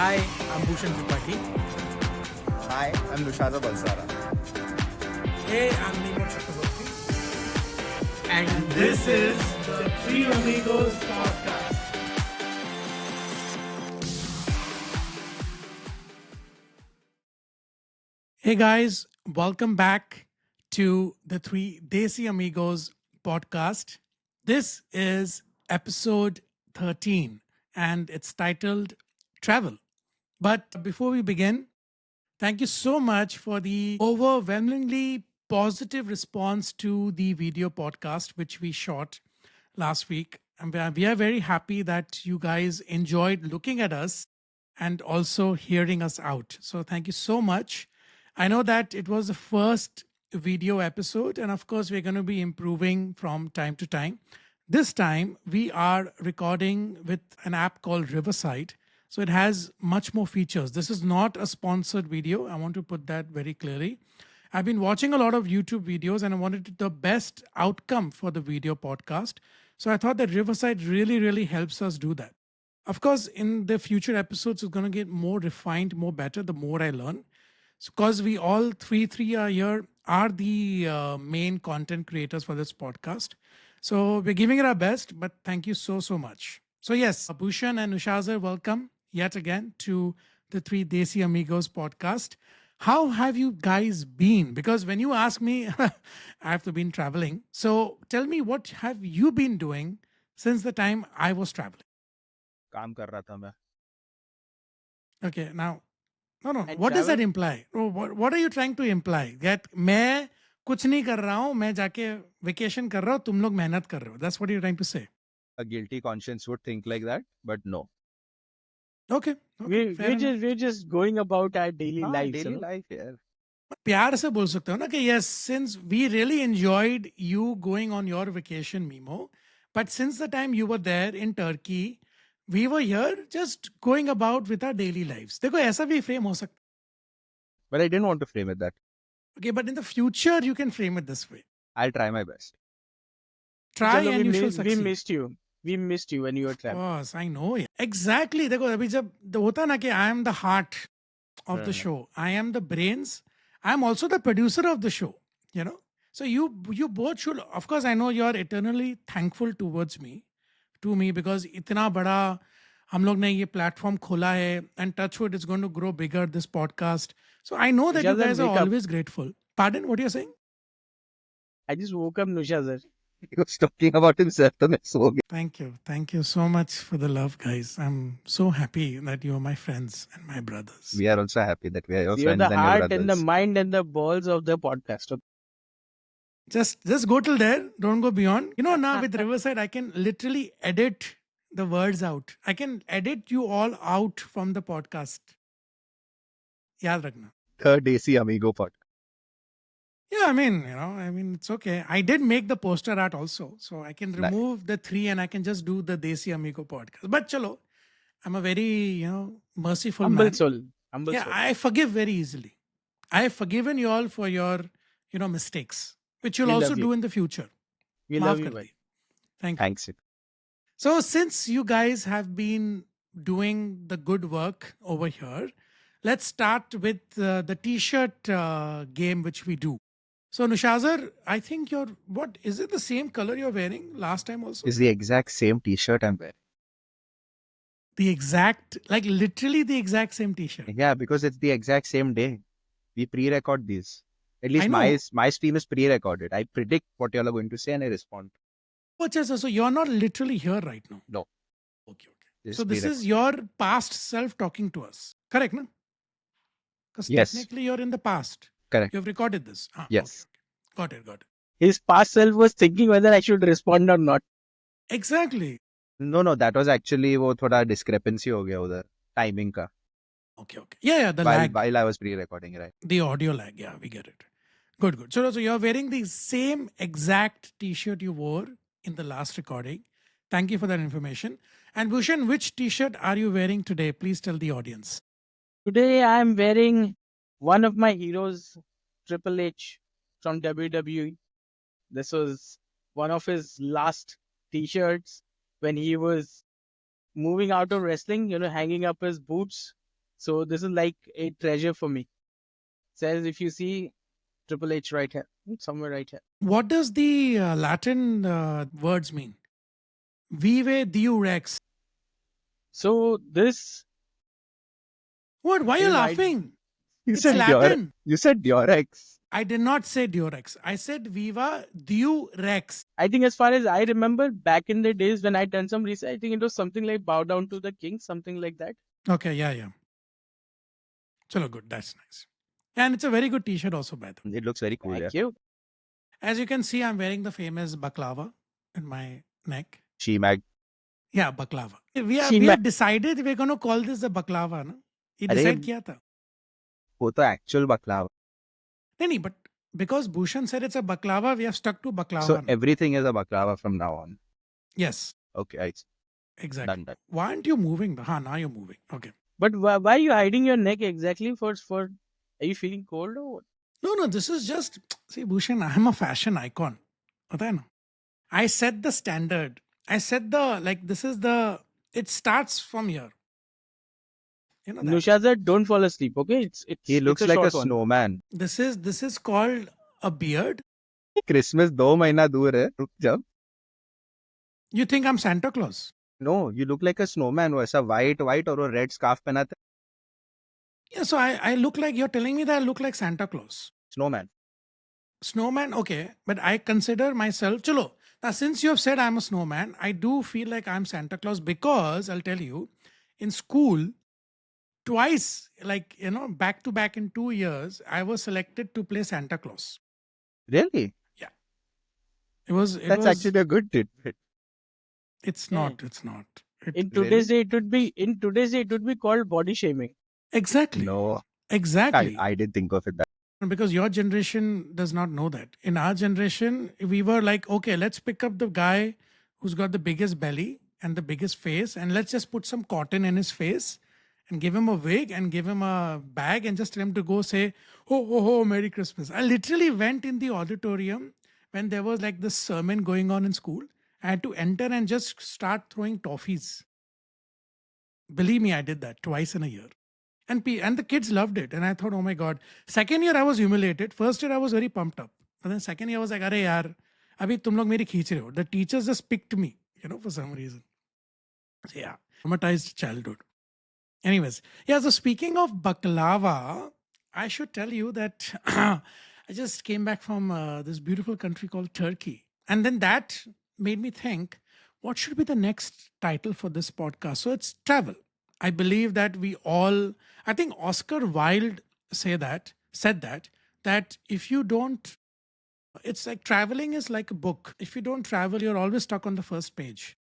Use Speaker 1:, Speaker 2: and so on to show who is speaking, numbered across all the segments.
Speaker 1: Hi, I'm Bhushan Tripathi.
Speaker 2: Hi, I'm Nushada Balsara.
Speaker 1: Hey, I'm Nemo Chakraborty. And this is the Three Amigos podcast. Hey guys, welcome back to the Three Desi Amigos podcast. This is episode 13 and it's titled Travel. But before we begin, thank you so much for the overwhelmingly positive response to the video podcast which we shot last week. And we are very happy that you guys enjoyed looking at us and also hearing us out. So thank you so much. I know that it was the first video episode, and of course, we're going to be improving from time to time. This time, we are recording with an app called Riverside. So it has much more features. This is not a sponsored video. I want to put that very clearly. I've been watching a lot of YouTube videos and I wanted the best outcome for the video podcast. So I thought that Riverside really, really helps us do that. Of course, in the future episodes, it's going to get more refined, more better, the more I learn. Because we all three are here are the main content creators for this podcast. So we're giving it our best, but thank you so much. So yes, Bhushan and Nushazar, welcome yet again to the Three Desi Amigos podcast. How have you guys been? Because when you ask me, I have been traveling. So tell me, what have you been doing since the time I was traveling?
Speaker 2: काम कर रहा था मैं.
Speaker 1: Okay, now, no.
Speaker 3: And
Speaker 1: What does that
Speaker 3: travel?
Speaker 1: imply? Oh, what are you trying to imply? That मैं कुछ नहीं कर रहा हूँ, मैं जाके vacation कर रहा हूँ, तुम लोग मेहनत कर रहे हो. That's what you're trying to say.
Speaker 2: A guilty conscience would think like that, but no.
Speaker 1: Okay, fair enough.
Speaker 3: We're just going about our daily
Speaker 2: हाँ,
Speaker 3: lives.
Speaker 2: daily
Speaker 3: you know?
Speaker 2: life यार.
Speaker 1: प्यार से बोल सकते हो ना कि yes, since we really enjoyed you going on your vacation, Mimo, but since the time you were there in Turkey, we were here just going about with our daily lives. देखो ऐसा भी frame हो सकता है.
Speaker 2: But I didn't want to frame it that.
Speaker 1: Okay, but in the future you can frame it this way.
Speaker 2: I'll try my best.
Speaker 1: Try
Speaker 3: Chalo,
Speaker 1: and you shall
Speaker 3: we
Speaker 1: succeed.
Speaker 3: missed you. We missed you when you were
Speaker 1: Of
Speaker 3: traveling.
Speaker 1: course, I know. Exactly. देखो अभी जब होता है ना कि I am the heart of the
Speaker 2: Mhm.
Speaker 1: show. I am the brains. I am also the producer of the show. You know. So you both should. Of course, I know you are eternally thankful towards me, to me because इतना बड़ा हम लोग ने ये platform खोला है and Touchwood is going to grow bigger. This podcast. So I know that you
Speaker 3: Nushazar,
Speaker 1: guys are
Speaker 3: wake up.
Speaker 1: always grateful. Pardon, what you're saying?
Speaker 3: I just woke up, Nushazar.
Speaker 2: He was talking about himself, तो मैं सो गया.
Speaker 1: Thank you so much for the love, guys. I'm so happy that you are my friends and my brothers.
Speaker 2: We are also happy that we are your
Speaker 3: You're
Speaker 2: friends
Speaker 3: the
Speaker 2: and your
Speaker 3: heart
Speaker 2: brothers.
Speaker 3: and the mind and the balls of the podcast. Okay?
Speaker 1: Just go till there. Don't go beyond. You know, now with Riverside, I can literally edit the words out. I can edit you all out from the podcast. याद रखना.
Speaker 2: Third Desi Amigo podcast.
Speaker 1: Yeah, I mean, it's okay. I did make the poster art also, so I can
Speaker 2: Nice.
Speaker 1: remove the three and I can just do the Desi Amigo podcast. But chalo, I'm a very merciful
Speaker 3: Humble
Speaker 1: man.
Speaker 3: soul. Humble
Speaker 1: Yeah,
Speaker 3: soul.
Speaker 1: I forgive very easily. I have forgiven you all for your mistakes, which you'll
Speaker 3: We
Speaker 1: also
Speaker 3: love you.
Speaker 1: do in the future.
Speaker 3: We
Speaker 1: Maaf
Speaker 3: love you,
Speaker 1: kar
Speaker 3: bhai.
Speaker 1: diye. Thank you.
Speaker 2: Thanks.
Speaker 1: So, since you guys have been doing the good work over here, let's start with the t-shirt game which we do. So, Nushazar, I think what is it the same color you're wearing last time also?
Speaker 2: It's the exact same T-shirt I'm wearing.
Speaker 1: The exact, like literally the exact same t-shirt.
Speaker 2: Yeah, because it's the exact same day. We pre-record these. At
Speaker 1: I
Speaker 2: least
Speaker 1: know.
Speaker 2: my stream is pre-recorded. I predict what y'all are going to say and I respond.
Speaker 1: Oh, so you're not literally here right now.
Speaker 2: No.
Speaker 1: Okay.
Speaker 2: This
Speaker 1: So
Speaker 2: is
Speaker 1: this
Speaker 2: pre-recorded.
Speaker 1: is your past self talking to us. Correct, no? Because
Speaker 2: Yes.
Speaker 1: technically you're in the past.
Speaker 2: Correct.
Speaker 1: You've recorded this. Ah,
Speaker 2: Yes.
Speaker 1: okay. Got it.
Speaker 3: His past self was thinking whether I should respond or not.
Speaker 1: Exactly.
Speaker 2: No, that was actually वो थोड़ा discrepancy हो गया उधर timing का.
Speaker 1: Okay. Yeah, the
Speaker 2: while
Speaker 1: lag.
Speaker 2: while I was pre-recording, right?
Speaker 1: The audio lag. Yeah, we get it. Good. So you're wearing the same exact t-shirt you wore in the last recording. Thank you for that information. And Bhushan, which t-shirt are you wearing today? Please tell the audience.
Speaker 3: Today I'm wearing one of my heroes, Triple H from WWE. This was one of his last t-shirts when he was moving out of wrestling, hanging up his boots So this is like a treasure for me. Says if you see Triple H right here, somewhere right here.
Speaker 1: What does the Latin words mean? Vive Diu Rex.
Speaker 3: So this
Speaker 1: What? Why are you
Speaker 3: is I
Speaker 1: laughing?
Speaker 2: You
Speaker 1: It's
Speaker 2: said
Speaker 1: Latin.
Speaker 2: you said Durex.
Speaker 1: I did not say Durex. I said Viva Diu Rex.
Speaker 3: I think as far as I remember back in the days when I done some research, I think it was something like bow down to the king, something like that.
Speaker 1: Okay, yeah, yeah. Chalo, good. That's nice. And it's a very good t-shirt also, by the way.
Speaker 2: It looks very cool, yeah.
Speaker 3: Thank you.
Speaker 1: As you can see, I'm wearing the famous baklava in my neck.
Speaker 2: She mag.
Speaker 1: Yeah, baklava. We
Speaker 3: She
Speaker 1: have decided we're going to call this the baklava, no? ये
Speaker 2: अरे
Speaker 1: decide किया था.
Speaker 2: वो तो actual baklava.
Speaker 1: नहीं, but because Bhushan said it's a baklava, we have stuck to baklava.
Speaker 2: So
Speaker 1: now.
Speaker 2: everything is a baklava from now on.
Speaker 1: Yes,
Speaker 2: Okay, I
Speaker 1: exactly.
Speaker 2: done.
Speaker 1: Why aren't you moving? Now you're moving. Okay.
Speaker 3: But why are you hiding your neck exactly? For are you feeling cold or what?
Speaker 1: No, this is just, see, Bhushan, I'm a fashion icon. पता है ना? I set the standard. I set the, like, this is the, it starts from here. You know that.
Speaker 3: Nushazad, don't fall asleep, okay?
Speaker 2: He
Speaker 3: It's
Speaker 2: looks
Speaker 3: a
Speaker 2: like a
Speaker 3: short one.
Speaker 2: snowman.
Speaker 1: This is called a beard.
Speaker 2: Christmas 2 महीना दूर है. रुक जा.
Speaker 1: You think I'm Santa Claus?
Speaker 2: No, you look like a snowman. वो ऐसा white और वो red scarf पहनाते.
Speaker 1: Yeah, so I look like, you're telling me that I look like Santa Claus.
Speaker 2: Snowman.
Speaker 1: Snowman, okay, but I consider myself, chalo. Now, since you have said I'm a snowman, I do feel like I'm Santa Claus because I'll tell you, in school, twice, like, back to back in 2 years, I was selected to play Santa Claus.
Speaker 2: Really?
Speaker 1: Yeah. It was,
Speaker 2: That's actually a good tidbit.
Speaker 1: it's
Speaker 3: Yeah.
Speaker 1: not, it's not.
Speaker 3: In today's day, it would be called body shaming.
Speaker 1: Exactly.
Speaker 2: No,
Speaker 1: Exactly.
Speaker 2: I did think of it that.
Speaker 1: Because your generation does not know that. In our generation, we were like, okay, let's pick up the guy who's got the biggest belly and the biggest face, and let's just put some cotton in his face and give him a wig and give him a bag and just tell him to go say, oh, Merry Christmas. I literally went in the auditorium when there was like this sermon going on in school. I had to enter and just start throwing toffees. Believe me, I did that twice in a year. And the kids loved it. And I thought, oh my God. Second year, I was humiliated. First year, I was very pumped up. But then second year, I was like, अरे यार, अभी तुम लोग मेरी खींच रहे हो. The teachers just picked me, for some reason. So yeah, traumatized childhood. Anyways, yeah, so speaking of baklava, I should tell you that I just came back from this beautiful country called Turkey. And then that made me think, what should be the next title for this podcast? So it's travel. I believe that we all, I think Oscar Wilde said that if you don't, it's like traveling is like a book. If you don't travel, you're always stuck on the first page.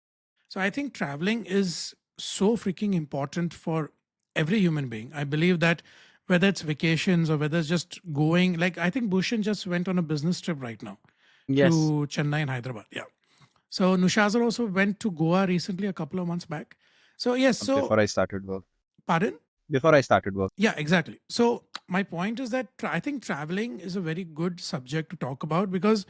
Speaker 1: So I think traveling is so freaking important for every human being. I believe that whether it's vacations or whether it's just going, like I think Bhushan just went on a business trip right now
Speaker 3: Yes.
Speaker 1: to Chennai and Hyderabad. Yeah. So Nushazar also went to Goa recently, a couple of months back. So yes, so
Speaker 2: Before I started work.
Speaker 1: pardon?
Speaker 2: Before I started work.
Speaker 1: Yeah, exactly. So my point is that I think traveling is a very good subject to talk about because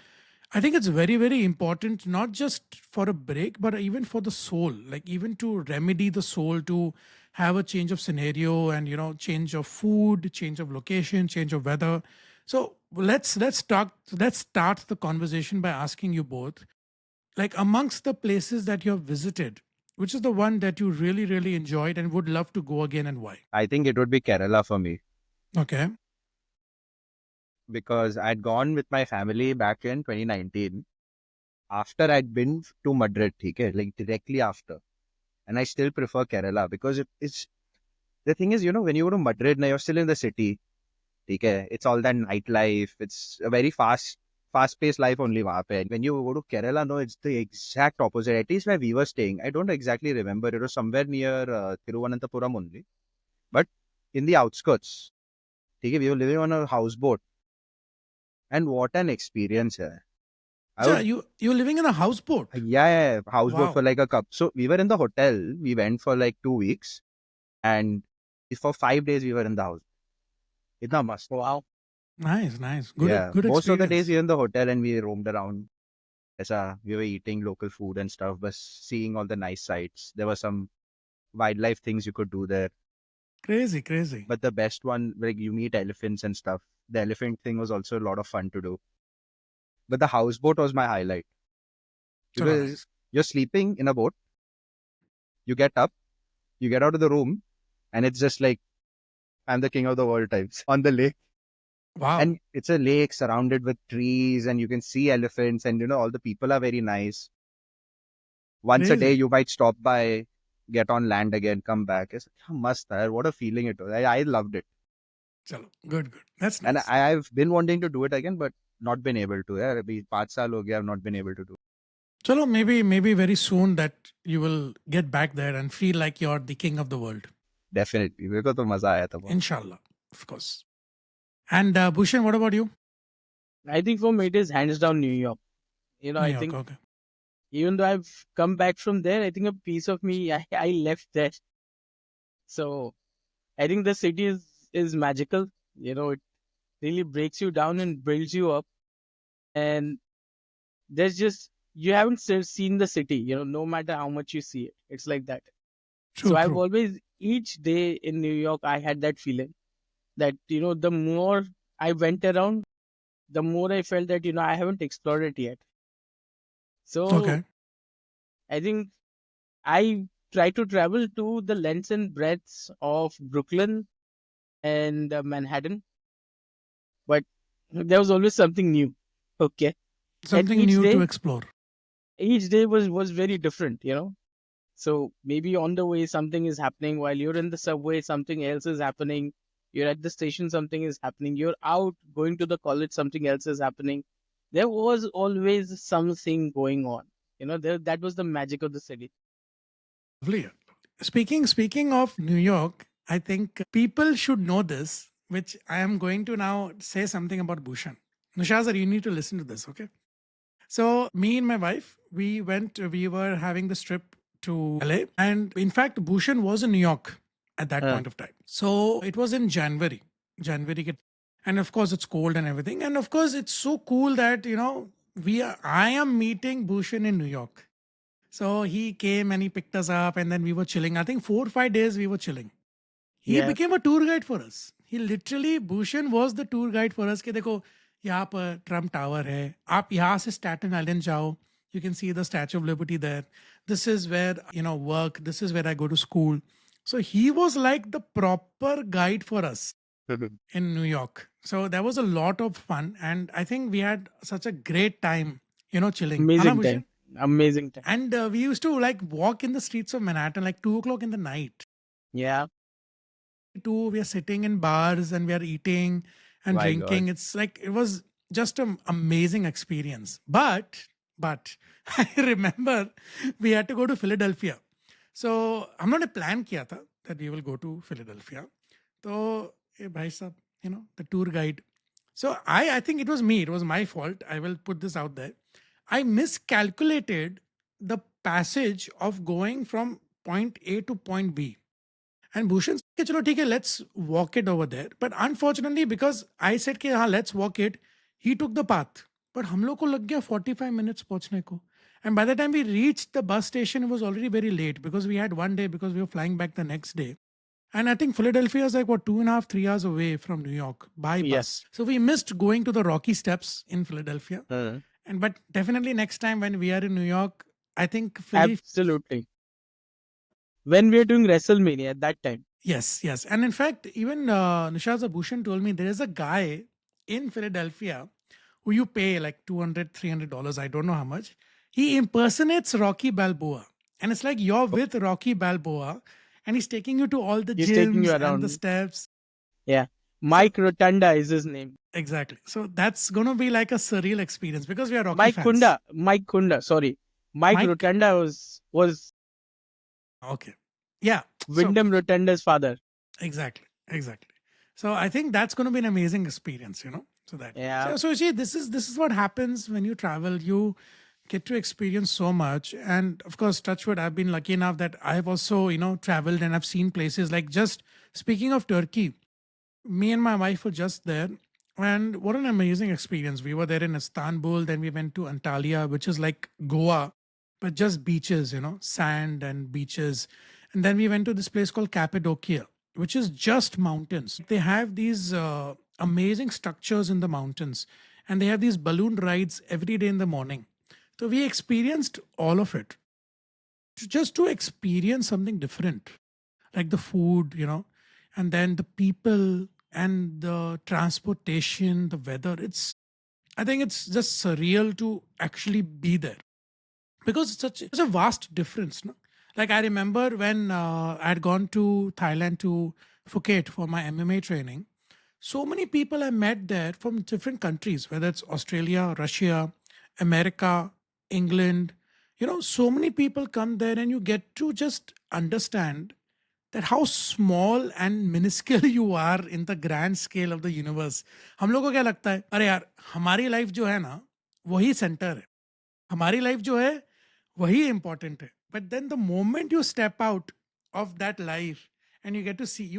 Speaker 1: I think it's very, very important, not just for a break, but even for the soul, like even to remedy the soul, to have a change of scenario and, change of food, change of location, change of weather. So let's start the conversation by asking you both, like amongst the places that you have visited, which is the one that you really, really enjoyed and would love to go again and why?
Speaker 2: I think it would be Kerala for me
Speaker 1: Okay.
Speaker 2: because I'd gone with my family back in 2019 after I'd been to Madrid, okay, like directly after. And I still prefer Kerala because it's the thing is, when you go to Madrid, now you're still in the city, okay, it's all that nightlife. It's a very fast-paced life only वहाँ पे. When you go to Kerala, no, it's the exact opposite. At least where we were staying, I don't exactly remember. It was somewhere near Thiruvananthapuram only, but in the outskirts. Okay, we were living on a houseboat, and what an experience, hai. I
Speaker 1: So
Speaker 2: would,
Speaker 1: you're living in a houseboat.
Speaker 2: yeah, houseboat
Speaker 1: Wow.
Speaker 2: for like a cup. So we were in the hotel. We went for like 2 weeks, and for 5 days we were in the house. Itna mast.
Speaker 3: Wow.
Speaker 1: Nice. Good,
Speaker 2: Yeah,
Speaker 1: good
Speaker 2: most of the days
Speaker 1: experience.
Speaker 2: we were in the hotel and we roamed around. We were eating local food and stuff, but seeing all the nice sights. There were some wildlife things you could do there.
Speaker 1: Crazy, crazy.
Speaker 2: But the best one, like you meet elephants and stuff. The elephant thing was also a lot of fun to do. But the houseboat was my highlight
Speaker 1: Chalo
Speaker 2: because
Speaker 1: nice.
Speaker 2: you're sleeping in a boat, you get up, you get out of the room, and it's just like I'm the king of the world types on the lake.
Speaker 1: Wow.
Speaker 2: And it's a lake surrounded with trees, and you can see elephants, and all the people are very nice. Once a day,
Speaker 1: Crazy.
Speaker 2: you might stop by, get on land again, come back. It's must, what a feeling it was. I loved it.
Speaker 1: Chalo. Good, good. That's
Speaker 2: And
Speaker 1: nice.
Speaker 2: I've been wanting to do it again, but not been able to. Yeah, abhi 5 saal ho gaya, I've not been able to do.
Speaker 1: Chalo, maybe very soon that you will get back there and feel like you're the king of the world.
Speaker 2: Definitely. मेरे को तो मजा आया था बहुत.
Speaker 1: Inshallah. Of course. And Bhushan, what about you?
Speaker 3: I think for me it is hands down New York.
Speaker 1: New
Speaker 3: I
Speaker 1: York,
Speaker 3: think
Speaker 1: okay.
Speaker 3: even though I've come back from there, I think a piece of me I left there. So I think the city is magical. It really breaks you down and builds you up. And there's just you haven't seen the city. No matter how much you see it, it's like that. So
Speaker 1: True,
Speaker 3: I've
Speaker 1: true.
Speaker 3: always each day in New York, I had that feeling that the more I went around, the more I felt that I haven't explored it yet. So
Speaker 1: Okay.
Speaker 3: I think I try to travel to the lengths and breadths of Brooklyn and Manhattan, but there was always something new. Okay, and
Speaker 1: Something new to explore.
Speaker 3: each day was very different. So maybe on the way something is happening while you're in the subway, something else is happening. You're at the station, something is happening. You're out going to the college, something else is happening. There was always something going on. That was the magic of the city.
Speaker 1: Lovely. Speaking of New York, I think people should know this, which I am going to now say something about Bhushan. Nushazar, you need to listen to this, okay? So me and my wife, we were having this trip to LA. And in fact, Bhushan was in New York at that
Speaker 3: Uh,
Speaker 1: point of time. So it was in January. January. And of course it's cold and everything. And of course it's so cool that, I am meeting Bhushan in New York. So he came and he picked us up and then we were chilling. I think 4 or 5 days we were chilling. He
Speaker 3: yeah,
Speaker 1: became a tour guide for us. He literally, Bhushan was the tour guide for us कि देखो यहाँ पर Trump tower है, आप यहाँ से Staten island जाओ, you can see the Statue of Liberty there. This is where work. This is where I go to school. So he was like the proper guide for us in New York. So that was a lot of fun, and I think we had such a great time, chilling. Anna
Speaker 3: amazing
Speaker 1: Bhushan?
Speaker 3: time, amazing time.
Speaker 1: And we used to like walk in the streets of Manhattan like 2 o'clock in the night.
Speaker 3: Yeah,
Speaker 1: Too, we are sitting in bars and we are eating and
Speaker 2: My
Speaker 1: drinking.
Speaker 2: God.
Speaker 1: It's like it was just an amazing experience. But I remember we had to go to Philadelphia. So हमने plan किया था that we will go to Philadelphia. So ये भाई साहब, the tour guide. So I think it was me. It was my fault. I will put this out there. I miscalculated the passage of going from point A to point B. And Bhushan said, "Okay, चलो ठीक है, let's walk it over there." But unfortunately, because I said कि हाँ, let's walk it, he took the path. But हम लोग को लग गया 45 minutes पहुंचने को. And by the time we reached the bus station, it was already very late because we had one day because we were flying back the next day. And I think Philadelphia is like what 2.5, 3 hours away from New York by
Speaker 3: yeah,
Speaker 1: bus. So we missed going to the Rocky Steps in Philadelphia.
Speaker 3: uh,
Speaker 1: And but definitely next time when we are in New York, I think Philly.
Speaker 3: absolutely. When we were doing WrestleMania at that time,
Speaker 1: Yes, yes. And in fact, even Nishaza Bhushan told me there is a guy in Philadelphia who you pay like $200, $300, I don't know how much. He impersonates Rocky Balboa. And it's like you're with Rocky Balboa and he's taking you to all the
Speaker 3: he's taking you
Speaker 1: gyms and the
Speaker 3: around.
Speaker 1: steps.
Speaker 3: Yeah,
Speaker 1: So,
Speaker 3: Mike Rotunda is his name.
Speaker 1: exactly. So that's going to be like a surreal experience because we are Rocky
Speaker 3: Mike
Speaker 1: fans.
Speaker 3: Kunda, Mike Kunda. Sorry, Mike
Speaker 1: Mike?
Speaker 3: Rotunda was
Speaker 1: Okay. Yeah. So,
Speaker 3: Wyndham Rotunda's father.
Speaker 1: exactly, exactly. So I think that's going to be an amazing experience, So that.
Speaker 3: Yeah,
Speaker 1: So see, this is what happens when you travel. You get to experience so much, and of course, touchwood. I've been lucky enough that I've also traveled and I've seen places like just speaking of Turkey. Me and my wife were just there, and what an amazing experience. We were there in Istanbul, then we went to Antalya, which is like Goa, but just beaches, sand and beaches, and then we went to this place called Cappadocia. which is just mountains. They have these amazing structures in the mountains, and they have these balloon rides every day in the morning. So we experienced all of it just to experience something different, like the food, and then the people and the transportation, the weather. I think it's just surreal to actually be there because it's such a vast difference. No? Like I remember when I'd gone to Thailand to Phuket for my MMA training. So many people I met there from different countries, whether it's Australia, Russia, America, England. So many people come there, and you get to just understand that how small and minuscule you are in the grand scale of the universe. हम लोग को क्या लगता है, अरे यार हमारी life जो है ना वही सेंटर है, हमारी लाइफ जो है वही इम्पोर्टेंट है. But then the moment you step out of that life and you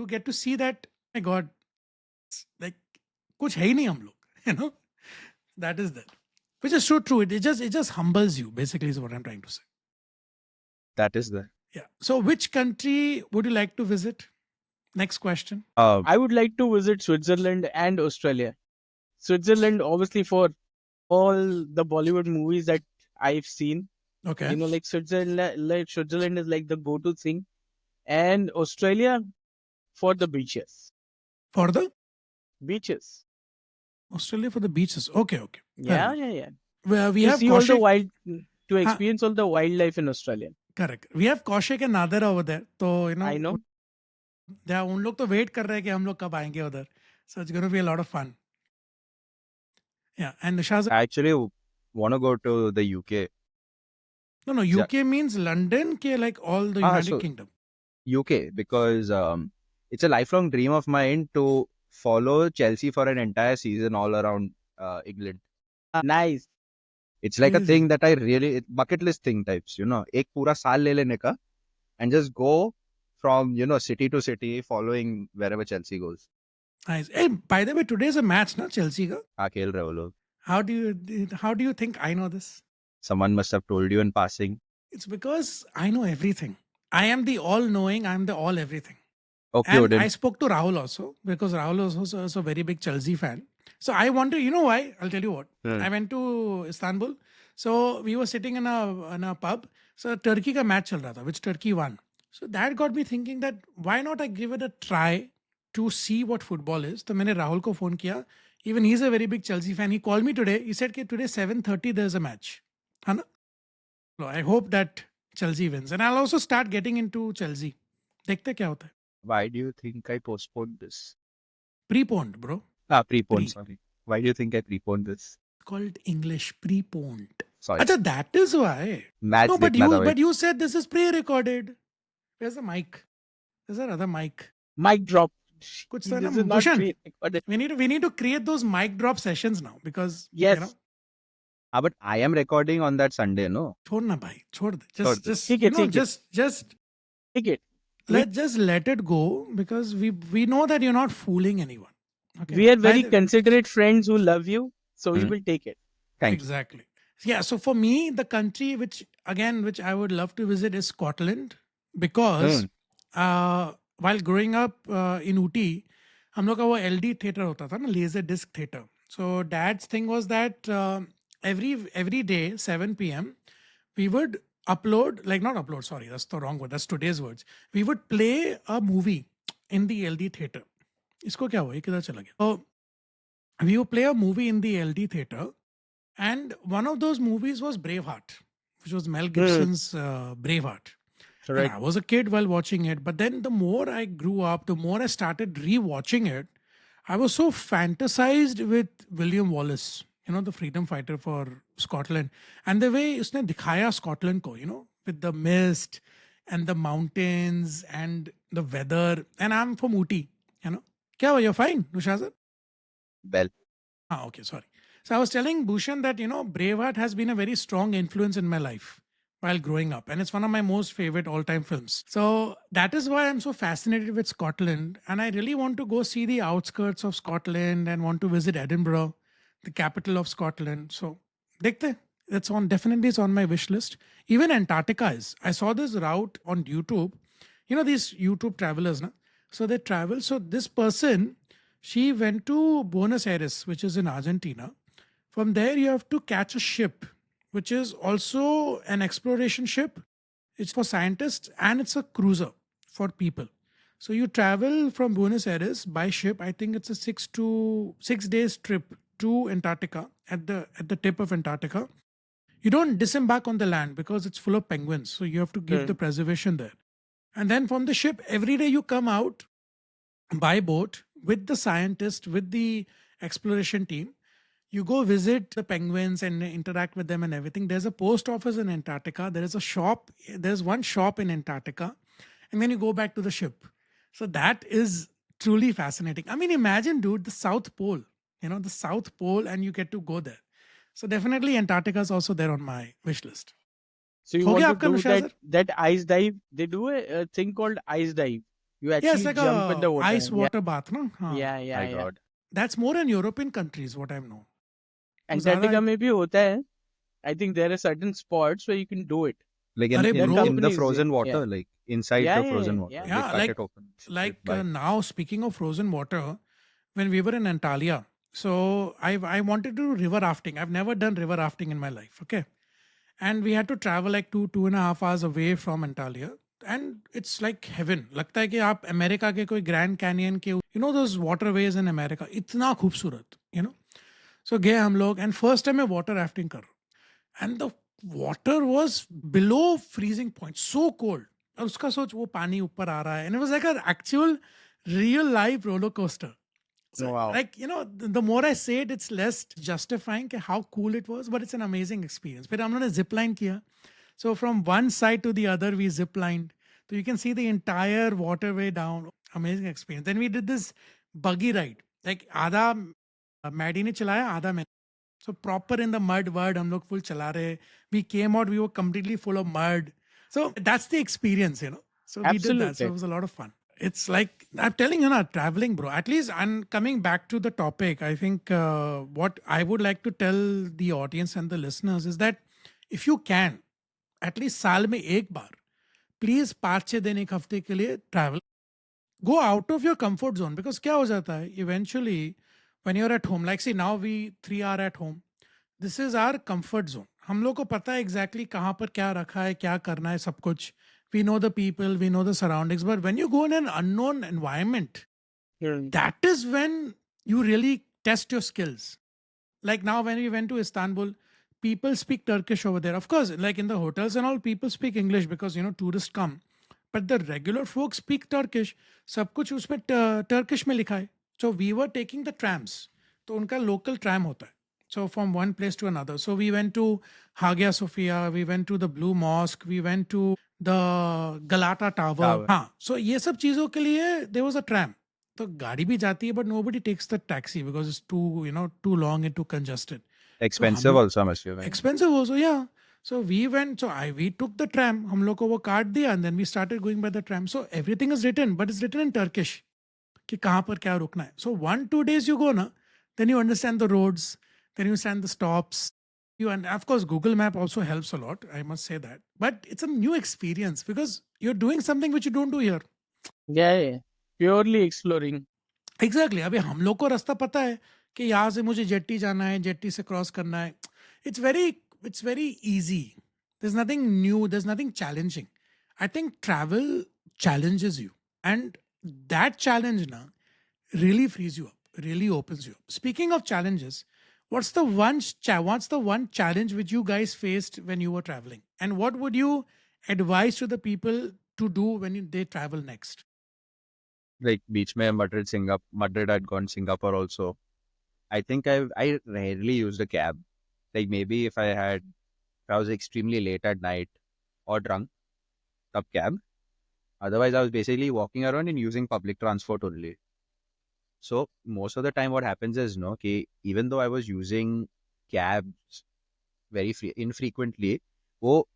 Speaker 1: get to see that my god, like कुछ है ही नहीं हम लोग, that is that, which is so true. It just humbles you, basically, is what I'm trying to say.
Speaker 2: That is there.
Speaker 1: Yeah. So which country would you like to visit? Next question.
Speaker 3: I would like to visit Switzerland and Australia. Switzerland, obviously, for all the Bollywood movies that I've seen.
Speaker 1: Okay.
Speaker 3: Like Switzerland is like the go-to thing, and Australia for the beaches.
Speaker 1: For the
Speaker 3: Beaches.
Speaker 1: Australia for the beaches. Okay.
Speaker 3: Yeah.
Speaker 1: Well, we
Speaker 3: To
Speaker 1: have
Speaker 3: see all the
Speaker 1: Kaushik.
Speaker 3: to experience all the wildlife in Australia.
Speaker 1: Correct. We have Kaushik and Nadir over there. So,
Speaker 3: I know.
Speaker 1: उन लोग तो wait कर रहे हैं कि हम लोग कब आएंगे उधर. So it's going to be a lot of fun. Yeah. And Nishaz,
Speaker 2: I actually want to go to the UK.
Speaker 1: no, UK means London, ke like all the United Kingdom.
Speaker 2: UK, because it's a lifelong dream of mine to follow Chelsea for an entire season all around England.
Speaker 3: Nice.
Speaker 2: It's like a
Speaker 1: Crazy.
Speaker 2: thing that I really, bucket list thing types, एक पूरा साल ले लेने का and just go from, city to city following wherever Chelsea goes.
Speaker 1: Nice. Hey, by the way, today's a match, na Chelsea ka?
Speaker 2: हाँ खेल रहे हो लोग.
Speaker 1: How do you think I know this?
Speaker 2: Someone must have told you in passing.
Speaker 1: It's because I know everything. I am the all-knowing. I'm the all-everything.
Speaker 2: Okay,
Speaker 1: And
Speaker 2: Odin.
Speaker 1: I spoke to Rahul also, because Rahul is also a very big Chelsea fan. So I wanted, you know why? I'll tell you what. I went to Istanbul. So we were sitting in a pub. So Turkey ka match chal raha tha, which Turkey won. So that got me thinking that why not I give it a try to see what football is. So मैंने Rahul को phone किया. Even he's a very big Chelsea fan. He called me today. He said कि today 7:30 there's a match. है ना? So I hope that Chelsea wins. And I'll also start getting into Chelsea. देखते क्या होता है.
Speaker 2: Why do you think I postponed this?
Speaker 1: Preponed, bro.
Speaker 2: Preponed,
Speaker 1: Pre.
Speaker 2: sorry. Why do you think I preponed this?
Speaker 1: Called English preponed.
Speaker 2: Sorry.
Speaker 1: Acha, that is why.
Speaker 2: Match
Speaker 1: No, but
Speaker 2: देखना था भाई.
Speaker 1: you said this is pre-recorded. Where's the mic? There's another mic.
Speaker 3: Mic drop.
Speaker 1: Kuch
Speaker 3: This
Speaker 1: to hai na,
Speaker 3: is not
Speaker 1: Bhushan.
Speaker 3: pre-recorded.
Speaker 1: We need to create those mic drop sessions now, because
Speaker 3: Yes.
Speaker 2: But I am recording on that Sunday, no?
Speaker 1: छोड़ ना भाई, छोड़ दे.
Speaker 2: छोड़ दे.
Speaker 1: Just
Speaker 3: ठीक
Speaker 1: you
Speaker 3: है,
Speaker 1: know,
Speaker 3: ठीक है.
Speaker 1: just
Speaker 3: Take it.
Speaker 1: just let it go, because we know that you're not fooling anyone. Okay.
Speaker 3: We are
Speaker 1: By
Speaker 3: very
Speaker 1: the-
Speaker 3: considerate friends who love you, so we
Speaker 2: Hmm.
Speaker 3: will take it.
Speaker 2: Thank you.
Speaker 1: Exactly. Yeah. So for me, the country which I would love to visit is Scotland, because while growing up in Uti, हम लोग का वो LD theater होता था ना, laser disc theater. So dad's thing was that every day 7 p.m. we would not upload, sorry, that's the wrong word, that's today's words. We would play a movie in the LD theater. इसको क्या हुआ, ये किधर चला गया? So we would play a movie in the LD theater, and one of those movies was Braveheart, which was Mel Gibson's Braveheart. And
Speaker 3: Correct.
Speaker 1: I was a kid while watching it, but then the more I grew up, the more I started re-watching it, I was so fantasized with William Wallace, the freedom fighter for Scotland, and the way उसने दिखाया Scotland को, with the mist and the mountains and the weather. And I'm from Uti, क्या हुआ, you're fine, Nushazar?
Speaker 2: Well,
Speaker 1: Okay, sorry. So I was telling Bhushan that, Braveheart has been a very strong influence in my life while growing up. And it's one of my most favorite all-time films. So that is why I'm so fascinated with Scotland. And I really want to go see the outskirts of Scotland and want to visit Edinburgh, the capital of Scotland. So dekhte, definitely it's on my wish list. Even Antarctica is. I saw this route on YouTube. These YouTube travelers, na? So they travel. So this person, she went to Buenos Aires, which is in Argentina. From there, you have to catch a ship, which is also an exploration ship. It's for scientists and it's a cruiser for people. So you travel from Buenos Aires by ship. I think it's a 6 days trip to Antarctica at the tip of Antarctica. You don't disembark on the land because it's full of penguins. So you have to give the
Speaker 3: Hmm.
Speaker 1: preservation there. And then from the ship, every day you come out by boat with the scientist, with the exploration team. You go visit the penguins and interact with them and everything. There's a post office in Antarctica. There is a shop. There's one shop in Antarctica. And then you go back to the ship. So that is truly fascinating. I mean, imagine, dude, the South Pole, the South Pole, and you get to go there. So definitely Antarctica is also there on my wish list.
Speaker 3: So you
Speaker 1: हो
Speaker 3: want
Speaker 1: गया
Speaker 3: to
Speaker 1: आपका
Speaker 3: do
Speaker 1: अनुशार
Speaker 3: that
Speaker 1: sir?
Speaker 3: that ice dive? They do a thing called ice dive. You
Speaker 1: Yeah, it's
Speaker 3: actually
Speaker 1: like
Speaker 3: jump in the
Speaker 1: a
Speaker 3: water.
Speaker 1: ice
Speaker 3: Yeah,
Speaker 1: water bath, no? हाँ.
Speaker 3: yeah, yeah,
Speaker 2: My
Speaker 3: yeah.
Speaker 2: God.
Speaker 1: That's more in European countries, what I know. वो ज़्यादा
Speaker 3: Antarctica में भी होता है. I think there are certain spots where you can do it.
Speaker 2: Like
Speaker 1: अरे
Speaker 3: There are
Speaker 1: bro,
Speaker 2: in the
Speaker 3: companies. Yeah,
Speaker 2: frozen
Speaker 3: yeah,
Speaker 2: water, like inside
Speaker 3: yeah,
Speaker 2: the
Speaker 3: yeah,
Speaker 2: frozen
Speaker 3: yeah.
Speaker 2: water, they
Speaker 1: yeah,
Speaker 2: cut it open, strip by.
Speaker 1: now speaking of frozen water, when we were in Antalya, so I wanted to do river rafting. I've never done river rafting in my life. Okay, and we had to travel like 2.5 hours away from Antalya, and it's like heaven. लगता है कि आप America के कोई grand canyon के those waterways in America इतना खूबसूरत so गए हम लोग and first time मैं water rafting कर रहा हूँ and the water was below freezing point, so cold. और उसका सोच वो पानी ऊपर आ रहा है and it was like an actual real life roller coaster. So,
Speaker 3: Wow.
Speaker 1: like, the more I say it, it's less justifying कि how cool it was, but it's an amazing experience. फिर हम लोगों ने zip line किया. So from one side to the other, we zip lined. So you can see the entire waterway down. Amazing experience. Then we did this buggy ride. Like आधा Maddie ने चलाया आधा मैंने. So proper in the mud word, हम लोग full चला रहे. We came out, we were completely full of mud. So that's the experience. So we did that. So it
Speaker 3: Absolutely.
Speaker 1: was a lot of fun. It's like I'm telling you, now traveling, bro. At least, and coming back to the topic, I think what I would like to tell the audience and the listeners is that if you can, at least साल में एक बार please 5-6 दिन एक हफ्ते के लिए travel go out of your comfort zone because क्या हो जाता है eventually when you are at home like see now we 3 are at home this is our comfort zone हम लोग को पता है एग्जैक्टली कहाँ पर क्या रखा है क्या करना है सब कुछ we know the people we know the surroundings but when you go in an unknown environment
Speaker 3: Hmm.
Speaker 1: that is when you really test your skills. Like now, when we went to Istanbul, people speak Turkish over there. Of course, like in the hotels and all, people speak English because tourists come. But the regular folks speak Turkish. सब कुछ उसमें Turkish में लिखा है. So we were taking the trams. तो उनका local tram होता है. So from one place to another. So we went to Hagia Sophia. We went to the Blue Mosque. We went to the Galata Tower.
Speaker 3: Tower.
Speaker 1: हाँ. So ये सब चीजों के लिए there was a tram. तो गाड़ी भी जाती है but nobody takes the taxi because it's too long and too congested.
Speaker 2: Expensive also, I'm assuming.
Speaker 1: Expensive also, yeah. So we went, we took the tram, हम लोग को वो कार्ड दिया and then we started going by the tram. So everything is written, but it's written in Turkish कि कहाँ पर क्या रुकना है. So 1-2 days you go ना, then you understand the roads, then you understand the stops. And of course Google Map also helps a lot, I must say that. But it's a new experience because you're doing something which you don't do here.
Speaker 3: Yeah, yeah. Purely exploring.
Speaker 1: Exactly अभी हम लोग को रास्ता पता है कि यहाँ से मुझे जेट्टी जाना है जेट्टी से क्रॉस करना है it's very easy there is nothing new there is nothing challenging I think travel challenges you and that challenge na really frees you up really opens you up. Speaking of challenges, what's the one challenge which you guys faced when you were traveling and what would you advise to the people to do when they travel next?
Speaker 2: Like beach mein Madrid I'd gone Singapore also. I think I rarely used a cab. Like maybe if I was extremely late at night or drunk, up cab. Otherwise I was basically walking around and using public transport only. So most of the time what happens is no, कि even though I was using cabs very infrequently, वो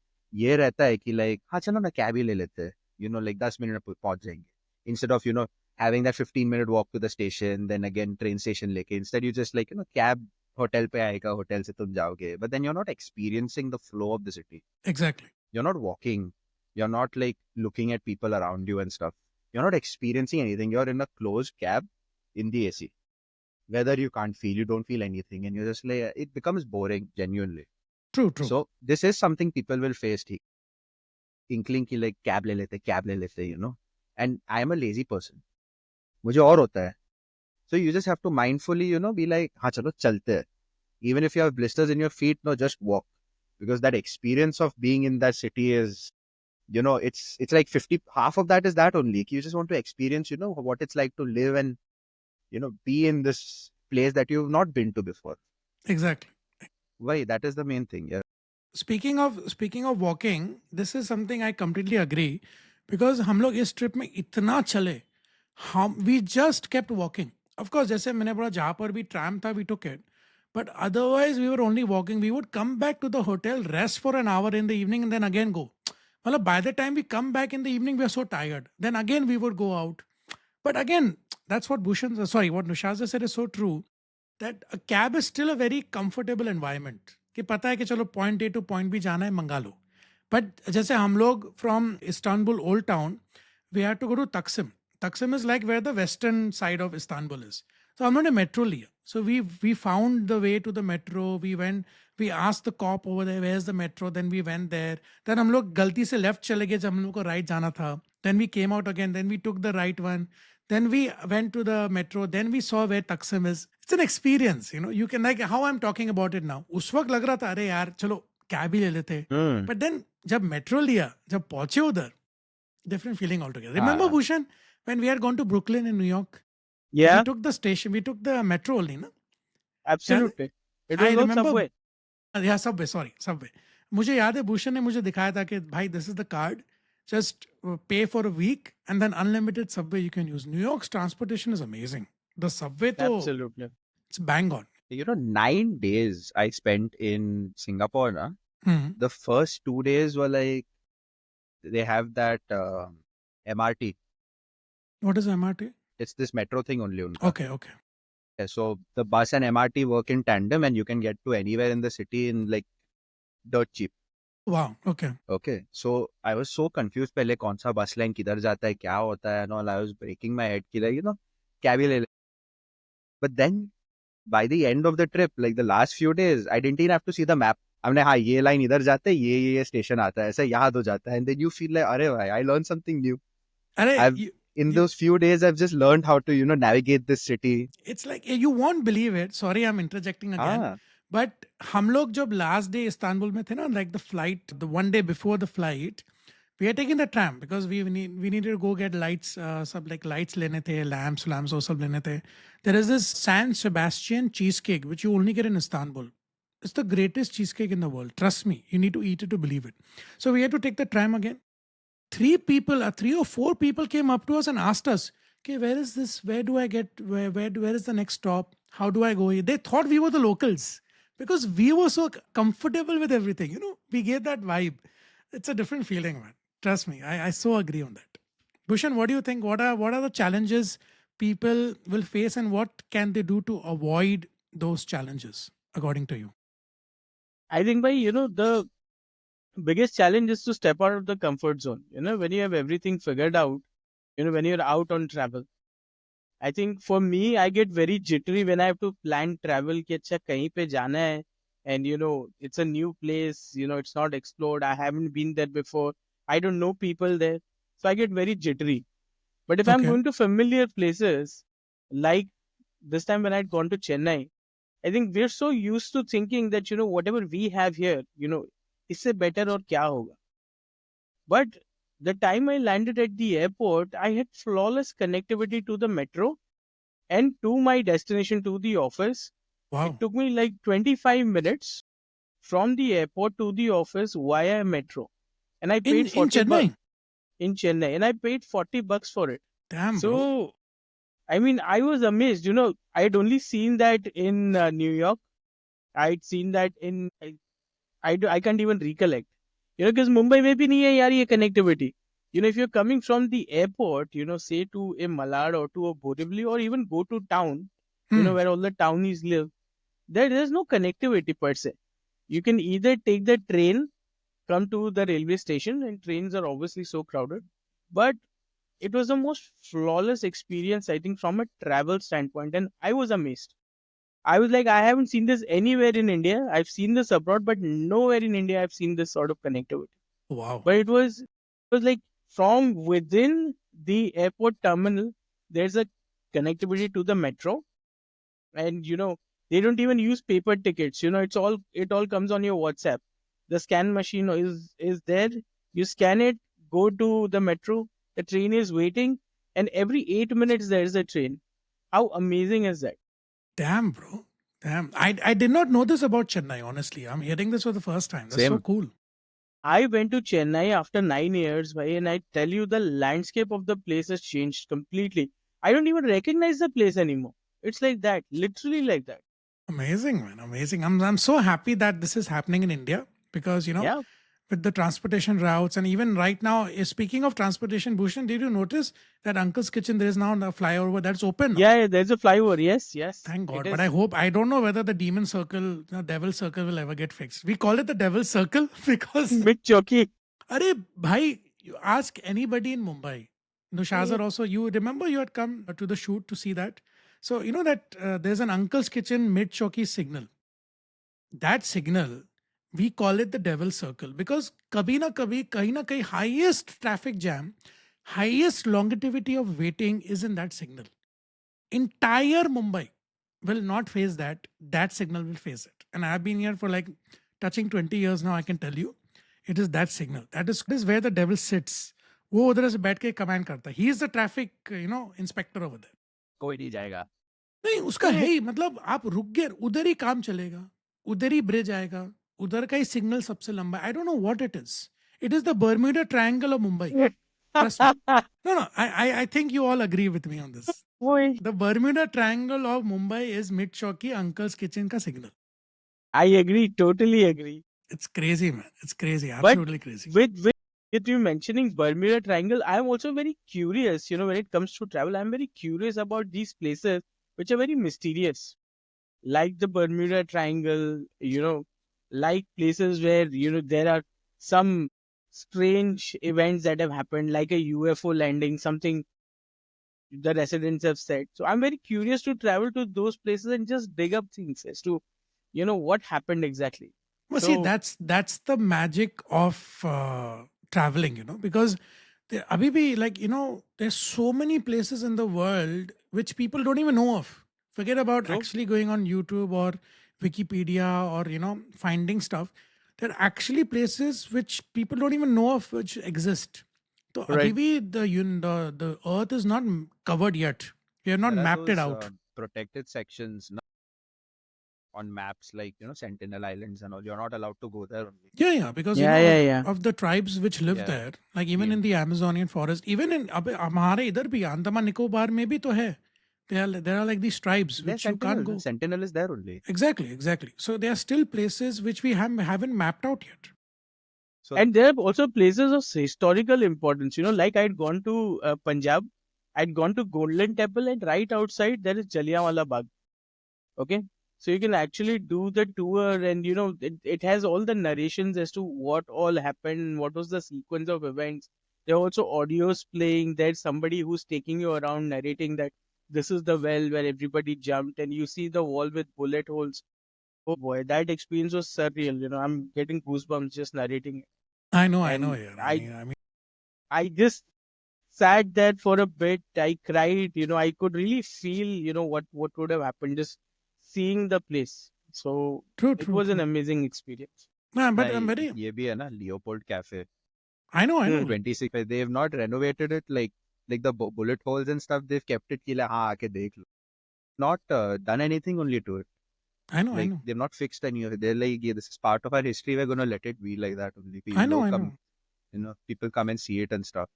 Speaker 2: ये रहता है कि like हाँ चलो ना cab ही ले लेते हैं, like 10 मिनट में पहुंच जाएंगे, instead of having that 15-minute walk to the station, then again train station लेके, instead you just like cab hotel पे आएगा, hotel से तुम जाओगे, but then you're not experiencing the flow of the city.
Speaker 1: Exactly.
Speaker 2: You're not walking, you're not like looking at people around you and stuff. you're not experiencing anything. You're in a closed cab in the AC. Weather you can't feel, you don't feel anything, and you're just like, it becomes boring, genuinely.
Speaker 1: True, true.
Speaker 2: So this is something people will face. Inkling ki like cab le lete, you know. And I am a lazy person. मुझे और होता है. So you just have to mindfully, you know, be like, हाँ चलो चलते हैं. Even if you have blisters in your feet, no, just walk. Because that experience of being in that city is, you know, it's like 50, half of that is that only. You just want to experience, you know, what it's like to live and, you know, be in this place that you've not been to before.
Speaker 1: Exactly.
Speaker 2: Why? That is the main thing. Yeah.
Speaker 1: Speaking of walking, this is something I completely agree, because हम लोग इस trip में इतना चले, हम we just kept walking. Of course, जैसे मैंने बोला, जहाँ पर भी ट्रैम था, we took it, but otherwise we were only walking. We would come back to the hotel, rest for an hour in the evening, and then again go. मतलब by the time we come back in the evening, we are so tired. Then again we would go out. But again, that's what what Nushaza said is so true, that a cab is still a very comfortable environment. कि पता है कि चलो point A to point B जाना है, मंगा लो. But जैसे हम लोग from Istanbul old town, we had to go to Taksim. Taksim is like where the western side of Istanbul is. तो हम लोगों ने मेट्रो लिया. So we found the way to the metro. We asked the cop over there, where's the metro? Then we went there. Then हम लोग गलती से left चले गए जब हम लोग को राइट जाना था. Then we came out again. Then we took the right one. Then we went to the metro. Then we saw where Taksim is. It's an experience, you know. You can, like how I'm talking about it now. उस वक्त लग रहा था अरे यार चलो cab ही ले लेते. But then जब metro लिया, जब पहुंचे उधर, different feeling altogether. Remember Bhushan, when we had gone to Brooklyn in New York?
Speaker 3: Yeah,
Speaker 1: We took the station. We took the metro only, no?
Speaker 3: absolutely. It
Speaker 1: I
Speaker 3: was on
Speaker 1: remember.
Speaker 3: Subway.
Speaker 1: Yeah, subway. मुझे याद है भूषण ने मुझे दिखाया था कि भाई this is the card, just pay for a week and then unlimited subway you can use. New York's transportation is amazing. The subway to
Speaker 3: Absolutely.
Speaker 1: it's bang on.
Speaker 2: You know, 9 days I spent in Singapore. Na?
Speaker 1: Hmm.
Speaker 2: The first 2 days were like, they have that MRT.
Speaker 1: What is MRT?
Speaker 2: It's this metro thing only. Unka.
Speaker 1: Okay.
Speaker 2: Yeah, so the bus and MRT work in tandem, and you can get to anywhere in the city in like dirt cheap.
Speaker 1: Wow. Okay.
Speaker 2: Okay, so I was so confused. पहले कौन सा bus line किधर जाता है, क्या होता है, and all. I was breaking my head कि like, you know, क्या भी ले ले. But then by the end of the trip, like the last few days, I didn't even have to see the map. हमने हाँ ये line इधर जाते हैं, ये स्टेशन आता है, ऐसा याद हो जाता है, and then you feel like अरे भाई, I learned something new.
Speaker 1: Arey,
Speaker 2: In those few days, I've just learned how to, you know, navigate this city.
Speaker 1: it's like you won't believe it. Sorry, I'm interjecting again.
Speaker 2: हाँ.
Speaker 1: But हम लोग जब last day Istanbul में थे ना, like the flight, the one day before the flight, we are taking the tram because we needed to go get lights, सब like lights लेने थे, lamps वो सब लेने थे. There is this San Sebastian cheesecake which you only get in Istanbul. It's the greatest cheesecake in the world. Trust me, you need to eat it to believe it. So we had to take the tram again. Three or four people came up to us and asked us, okay, where is this? Where do I get, where is the next stop? How do I go here? They thought we were the locals because we were so comfortable with everything. You know, we gave that vibe. It's a different feeling, man. Trust me. I so agree on that. Bhushan, what do you think? What are the challenges people will face and what can they do to avoid those challenges, according to you?
Speaker 3: I think by, you know, the biggest challenge is to step out of the comfort zone. You know, when you have everything figured out, you know, when you're out on travel. I think for me, I get very jittery when I have to plan travel कि अच्छा कहीं पे जाना है, and you know, it's a new place, you know, it's not explored. I haven't been there before. I don't know people there. So I get very jittery. But if I'm
Speaker 1: Okay.
Speaker 3: going to familiar places, like this time when I'd gone to Chennai, I think we're so used to thinking that, you know, whatever we have here, you know, इससे better और क्या होगा. But the time I landed at the airport, I had flawless connectivity to the metro and to my destination, to the office.
Speaker 1: Wow.
Speaker 3: It took me like 25 minutes from the airport to the office via metro. And I paid
Speaker 1: In
Speaker 3: 40
Speaker 1: Chennai?
Speaker 3: bucks in Chennai, and I paid 40 bucks for it.
Speaker 1: Damn, bro.
Speaker 3: So, I mean, I was amazed. You know, I had only seen that in New York. I'd seen that in, I can't even recollect. You know, because Mumbai में भी नहीं है यार ये connectivity. You know, if you're coming from the airport, you know, say to a Malad or to a Borivali or even go to town, you know, where all the townies live, there's no connectivity per se. You can either take the train, come to the railway station, and trains are obviously so crowded. But It was the most flawless experience, I think, from a travel standpoint, and I was amazed. I was like, I haven't seen this anywhere in India. I've seen this abroad, but nowhere in India I've seen this sort of connectivity.
Speaker 1: Wow.
Speaker 3: But it was like from within the airport terminal, there's a connectivity to the metro, and they don't even use paper tickets. It all comes on your WhatsApp. The scan machine is there. You scan it, go to the metro. The train is waiting, and every 8 minutes there is a train. How amazing is that?
Speaker 1: Damn, bro. Damn. I did not know this about Chennai, honestly. I'm hearing this for the first time. That's so
Speaker 2: Same.
Speaker 1: cool.
Speaker 3: I went to Chennai after 9 years, bhai, and I tell you, the landscape of the place has changed completely. I don't even recognize the place anymore. It's like that, literally like that.
Speaker 1: Amazing, man. Amazing. I'm so happy that this is happening in India because,
Speaker 3: Yeah,
Speaker 1: with the transportation routes and even right now, speaking of transportation, Bhushan, did you notice that Uncle's Kitchen, there is now a flyover that's open now?
Speaker 3: yeah, there's a flyover. Yes, yes,
Speaker 1: Thank
Speaker 3: it
Speaker 1: God. But
Speaker 3: is.
Speaker 1: I don't know whether the demon circle, the devil circle will ever get fixed. We call it the devil circle because,
Speaker 3: Bit choky.
Speaker 1: Arey, bhai, you ask anybody in Mumbai. Nushazar also, you remember you had come to the shoot to see that? So, you know that there's an Uncle's Kitchen mid Choki signal. That signal, we call it the devil circle because kabhi na kahi highest traffic jam, highest longevity of waiting is in that signal. Entire Mumbai will not face that. That signal will face it. And I've been here for like touching 20 years now. I can tell you, it is that signal. That is where the devil sits. वो उधर से बैठ के command करता है. He is the traffic, inspector over there.
Speaker 2: कोई नहीं जाएगा.
Speaker 1: नहीं उसका है ही मतलब आप रुक गए उधर ही काम चलेगा उधर ही ब्रिज आएगा उधर का ही सिग्नल सबसे लंबा I don't know what it is the Bermuda triangle of Mumbai trust me no I think you all agree with me on this
Speaker 3: Boy,
Speaker 1: the Bermuda Triangle of Mumbai is mid Chowki Uncle's Kitchen ka signal.
Speaker 3: I agree, totally agree.
Speaker 1: It's crazy, man. It's crazy,
Speaker 3: But
Speaker 1: absolutely crazy.
Speaker 3: with you mentioning Bermuda Triangle, I'm also very curious. When it comes to travel, I'm very curious about these places which are very mysterious, like the Bermuda Triangle. Like places where there are some strange events that have happened, like a UFO landing, something the residents have said. So I'm very curious to travel to those places and just dig up things as to what happened exactly.
Speaker 1: Well, see,
Speaker 3: So
Speaker 1: that's the magic of traveling, because abhi bhi, like, there's so many places in the world which people don't even know of. Forget about
Speaker 3: true.
Speaker 1: actually going on YouTube or Wikipedia or, finding stuff. There are actually places which people don't even know of which exist. So abhi
Speaker 3: Right.
Speaker 1: bhi the earth is not covered yet. We have not
Speaker 2: There are
Speaker 1: mapped it
Speaker 2: those
Speaker 1: out.
Speaker 2: protected sections on maps like Sentinel Islands and all. You're not allowed to go there only.
Speaker 1: Yeah, because
Speaker 3: Yeah, yeah, yeah.
Speaker 1: of the tribes which live
Speaker 2: Yeah.
Speaker 1: there, like even
Speaker 2: Yeah.
Speaker 1: in the Amazonian forest, even in हमारे इधर भी अंडमान निकोबार में भी तो है. There are like these tribes
Speaker 2: There's
Speaker 1: which you can't
Speaker 2: Sentinel.
Speaker 1: go.
Speaker 2: Sentinel is there only.
Speaker 1: Exactly. So there are still places which we haven't mapped out yet.
Speaker 2: So
Speaker 3: And there are also places of historical importance. Like I'd gone to Punjab, I'd gone to Golden Temple, and right outside there is Jallianwala Bagh. Okay. So you can actually do the tour, and it has all the narrations as to what all happened, what was the sequence of events. There are also audios playing. There's somebody who's taking you around narrating that this is the well where everybody jumped, and you see the wall with bullet holes. Oh boy, that experience was surreal. I'm getting goosebumps just narrating it.
Speaker 1: I know,
Speaker 3: And
Speaker 1: yeah.
Speaker 3: I I just sat there for a bit. I cried. I could really feel, what would have happened just seeing the place. So it was an
Speaker 1: True.
Speaker 3: amazing experience.
Speaker 1: No, but I'm
Speaker 2: भाई
Speaker 1: very,
Speaker 2: ये भी है ना Leopold Cafe
Speaker 1: I know.
Speaker 3: Hmm.
Speaker 2: 26. They have not renovated it like the bullet holes and stuff. They've kept it कि like, हाँ आके देख लो. Not done anything only to it.
Speaker 1: I know.
Speaker 2: Like they've not fixed any of it. They're like, yeah, this is part of our history. We're gonna let it be like that only.
Speaker 1: I
Speaker 2: People
Speaker 1: know.
Speaker 2: come, people come and see it and stuff.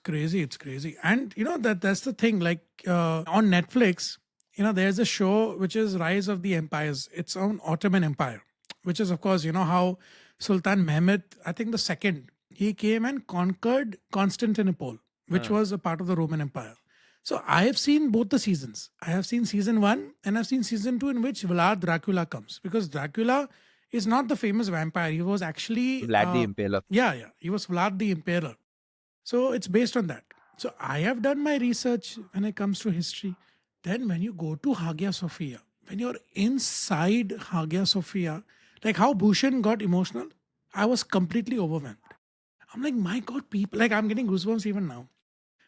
Speaker 1: It's crazy. And that's the thing, like on Netflix, there's a show which is Rise of the Empires. It's on Ottoman Empire, which is of course, how Sultan Mehmed, I think the second, he came and conquered Constantinople, which was a part of the Roman Empire. So I have seen both the seasons. I have seen season 1 and I've seen season 2 in which Vlad Dracula comes, because Dracula is not the famous vampire. He was actually
Speaker 2: Vlad the Impaler.
Speaker 1: yeah, he was Vlad the Impaler. So it's based on that. So I have done my research when it comes to history. Then when you go to Hagia Sophia, when you're inside Hagia Sophia, like how Bhushan got emotional, I was completely overwhelmed. I'm like, my God, people, like I'm getting goosebumps even now.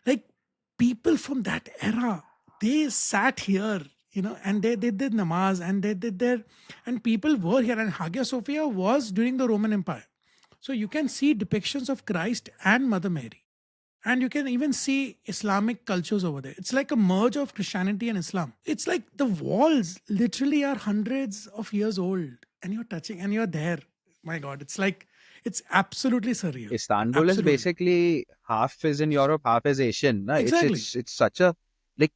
Speaker 1: Like people from that era, they sat here, and they did namaz and they did their, and people were here. And Hagia Sophia was during the Roman Empire. So you can see depictions of Christ and Mother Mary. And you can even see Islamic cultures over there. It's like a merge of Christianity and Islam. It's like the walls literally are hundreds of years old, and you're touching and you're there. My God, it's like, it's absolutely surreal.
Speaker 2: Istanbul is
Speaker 1: Absolutely.
Speaker 2: basically half is in Europe, half is Asian. Na?
Speaker 1: Exactly.
Speaker 2: It's such a like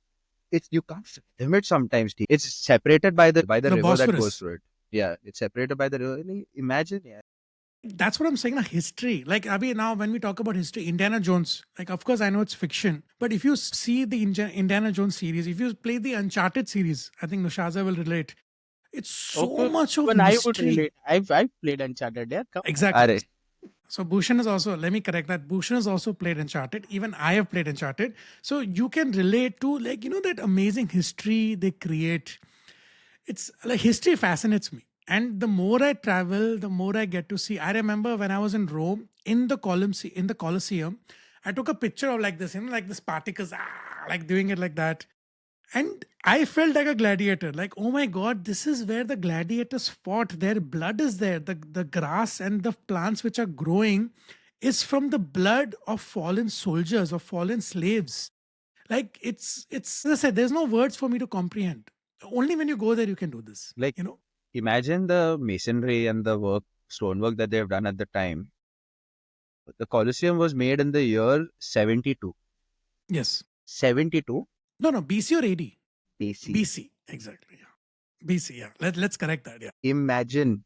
Speaker 2: it's you can't fathom it sometimes. It's separated by the
Speaker 1: The
Speaker 2: river that goes
Speaker 1: Bosphorus.
Speaker 2: through it. Yeah, it's separated by the river. Like, imagine, yeah.
Speaker 1: That's what I'm saying. History. Like, Abhi, now when we talk about history, Indiana Jones, like, of course, I know it's fiction, but if you see the Indiana Jones series, if you play the Uncharted series, I think Nushaza will relate. It's so
Speaker 3: Okay,
Speaker 1: much of
Speaker 3: even I would
Speaker 1: mystery.
Speaker 3: relate. I've played Uncharted. Yeah, come on.
Speaker 1: Exactly.
Speaker 2: Are,
Speaker 1: So Bhushan is also, let me correct that. Bhushan has also played Uncharted. Even I have played Uncharted. So you can relate to, like, that amazing history they create. It's like history fascinates me. And the more I travel, the more I get to see. I remember when I was in Rome, in the Colosseum, I took a picture of like this, like the Spartacus, like doing it like that. And I felt like a gladiator. Like, oh my God, this is where the gladiators fought. Their blood is there. The grass and the plants which are growing is from the blood of fallen soldiers, of fallen slaves. Like it's as I said, there's no words for me to comprehend. Only when you go there you can do this.
Speaker 2: like imagine the masonry and the stonework that they've done at the time. The Colosseum was made in the year 72.
Speaker 1: Yes.
Speaker 2: 72
Speaker 1: No, BC or AD?
Speaker 2: BC.
Speaker 1: BC. Exactly. Yeah. BC. Yeah. Let's correct that. Yeah.
Speaker 2: Imagine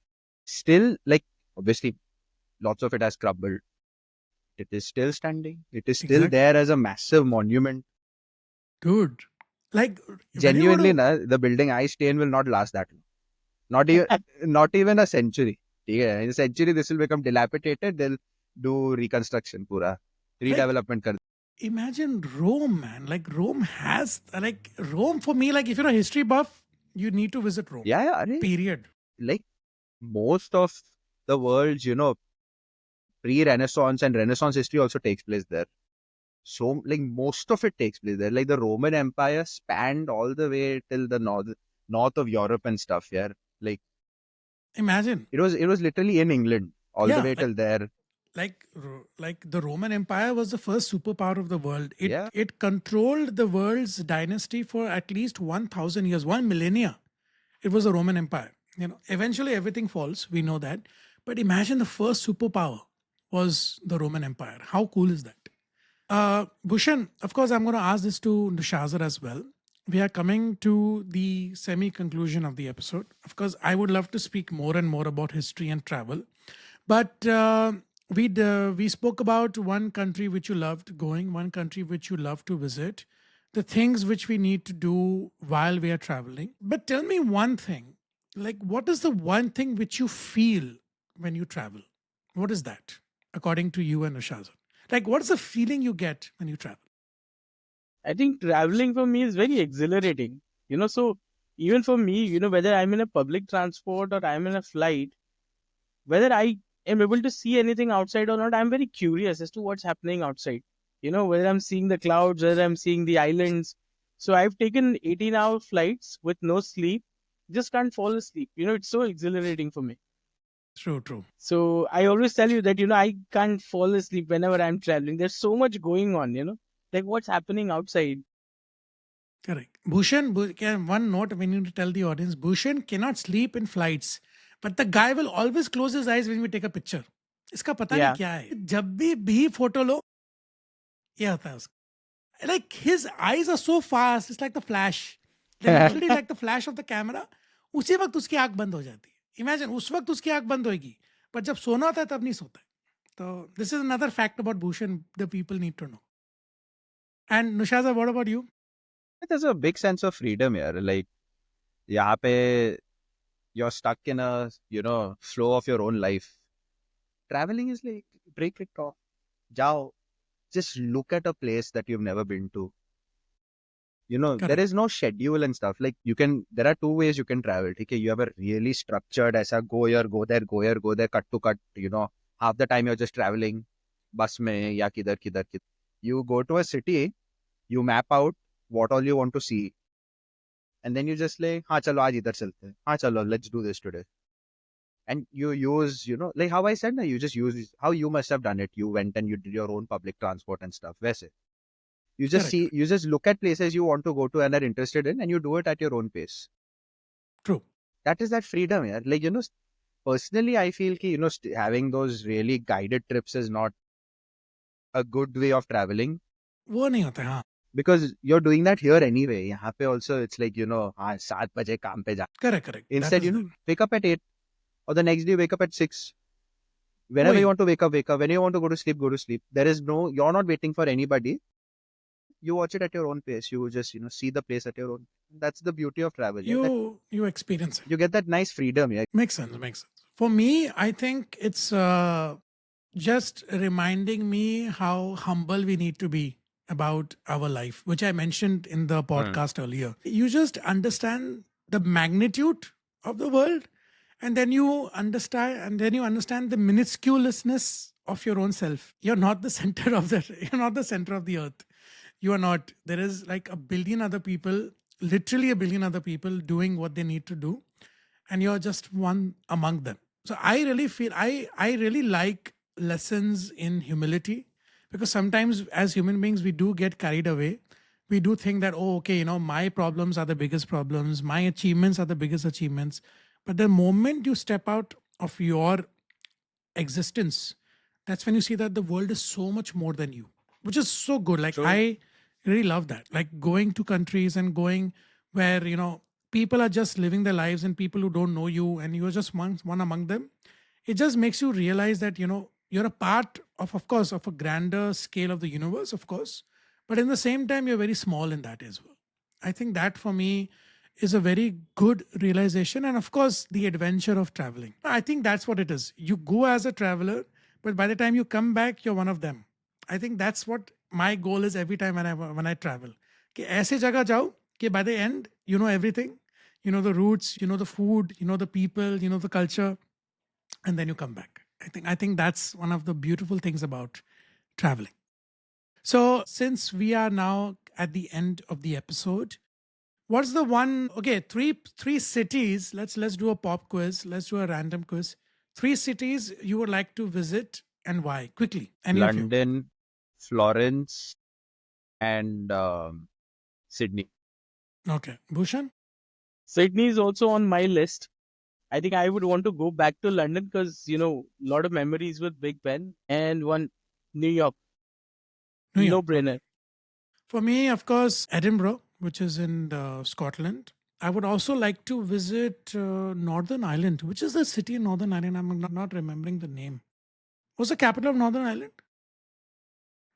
Speaker 2: still like obviously lots of it has crumbled. It is still standing. It is still
Speaker 1: Exactly.
Speaker 2: there as a massive monument.
Speaker 1: Dude. Like when you go
Speaker 2: Genuinely,
Speaker 1: to
Speaker 2: na, the building I stay in will not last that long. Not even a century. Yeah, in a century, this will become dilapidated. They'll do reconstruction, pura
Speaker 1: like
Speaker 2: redevelopment.
Speaker 1: imagine Rome, man. Like Rome has like Rome for me, like if you're a history buff, you need to visit Rome.
Speaker 2: Yeah, yeah. Arey,
Speaker 1: Period.
Speaker 2: like most of the world's, pre-Renaissance and Renaissance history also takes place there. So, like most of it takes place there. Like the Roman Empire spanned all the way till the north of Europe and stuff. Yeah, like
Speaker 1: Imagine.
Speaker 2: it was literally in England all the
Speaker 1: Yeah,
Speaker 2: way till there.
Speaker 1: like the Roman Empire was the first superpower of the world. It
Speaker 2: Yeah,
Speaker 1: it controlled the world's dynasty for at least 1,000 years, 1 millennia. It was the Roman Empire. Eventually everything falls. We know that. But imagine the first superpower was the Roman Empire. How cool is that? Bhushan, of course, I'm going to ask this to Nishazar as well. We are coming to the semi conclusion of the episode. Of course, I would love to speak more and more about history and travel. But we spoke about one country which you loved going, one country which you love to visit, the things which we need to do while we are traveling. But tell me one thing, like what is the one thing which you feel when you travel? What is that, according to you and Nishazar? Like, what is the feeling you get when you travel?
Speaker 3: I think traveling for me is very exhilarating. So even for me, whether I'm in a public transport or I'm in a flight, whether I am able to see anything outside or not, I'm very curious as to what's happening outside. Whether I'm seeing the clouds, whether I'm seeing the islands. So I've taken 18-hour flights with no sleep, just can't fall asleep. It's so exhilarating for me.
Speaker 1: True, true.
Speaker 3: So I always tell you that, I can't fall asleep whenever I'm traveling. There's so much going on, like what's happening outside.
Speaker 1: Correct. One note we need to tell the audience, Bhushan cannot sleep in flights, but the guy will always close his eyes when we take a picture. इसका पता नहीं
Speaker 3: Yeah.
Speaker 1: क्या है जब भी photo लो ये होता है उसका like his eyes are so fast, it's like the flash, they're literally like the flash of the camera. उसी वक्त उसकी आंख बंद हो जाती है. Imagine उस वक्त उसकी आंख बंद होगी, पर जब सोना होता है तब नहीं सोता है. तो this is another fact about Bhushan the people need to know. And Nushaza, what about you?
Speaker 2: there's a big sense of freedom here. Like, यहाँ पे you're stuck in a flow of your own life. Traveling is like break it off, जाओ, just look at a place that you've never been to. There
Speaker 1: Correct.
Speaker 2: is no schedule and stuff. Like there are two ways you can travel. Okay, you have a really structured, aisa go here, go there, go here, go there, cut to cut. Half the time you're just traveling, bus mein ya kidhar kidhar kidhar. You go to a city, you map out what all you want to see, and then you just like, हाँ चलो आज इधर चलते हैं, हाँ चलो let's do this today. And you use, like how I said, na, you just use how you must have done it. You went and you did your own public transport and stuff. वैसे.
Speaker 1: Correct.
Speaker 2: You just look at places you want to go to and are interested in, and you do it at your own pace.
Speaker 1: True.
Speaker 2: That is that freedom, yeah. Like, personally, I feel ki, having those really guided trips is not a good way of traveling
Speaker 1: वो नहीं होता है, हाँ.
Speaker 2: because you're doing that here anyway. यहाँ पे also, it's like, हाँ, 7 बजे काम पे जा.
Speaker 1: Correct. That
Speaker 2: Instead,
Speaker 1: is there.
Speaker 2: wake up at 8 or the next day wake up at 6. Whenever
Speaker 1: वही.
Speaker 2: you want to wake up, wake up. When you want to go to sleep, go to sleep. You're not waiting for anybody. You watch it at your own pace. You just, see the place at your own. That's the beauty of travel. Yeah?
Speaker 1: You experience it.
Speaker 2: You get that nice freedom. Yeah.
Speaker 1: Makes sense. For me, I think it's just reminding me how humble we need to be about our life, which I mentioned in the podcast earlier. You just understand the magnitude of the world, and then you understand the minusculousness of your own self. You're not the center of the earth. You are not. There is like a billion other people, literally a billion other people doing what they need to do, and you're just one among them. So I really feel I really like lessons in humility, because sometimes as human beings we do get carried away. We do think that, oh, okay, my problems are the biggest problems, my achievements are the biggest achievements. But the moment you step out of your existence, that's when you see that the world is so much more than you, which is so good. Like,
Speaker 2: True.
Speaker 1: I really love that. Like going to countries and going where, people are just living their lives, and people who don't know you, and you're just one among them. It just makes you realize that, you're a part of course, of a grander scale of the universe, of course. But in the same time, you're very small in that as well. I think that for me is a very good realization. And of course, the adventure of traveling. I think that's what it is. You go as a traveler, but by the time you come back, you're one of them. I think that's what my goal is every time when I travel. कि ऐसे जगह जाओ कि by the end, you know everything. You know the routes, you know the food, you know the people, you know the culture, and then you come back. I think that's one of the beautiful things about traveling. So since we are now at the end of the episode, what's the one? Okay, three cities. Let's do a pop quiz. Let's do a random quiz. 3 cities you would like to visit and why? Quickly. Any of you?
Speaker 2: London, Florence, and Sydney.
Speaker 1: Okay, Bhushan.
Speaker 3: Sydney is also on my list. I think I would want to go back to London because, a lot of memories with Big Ben, and one New York.
Speaker 1: New
Speaker 3: No
Speaker 1: York.
Speaker 3: brainer.
Speaker 1: For me, of course, Edinburgh, which is in Scotland. I would also like to visit Northern Ireland, which is the city in Northern Ireland. I'm not remembering the name. What's the capital of Northern Ireland?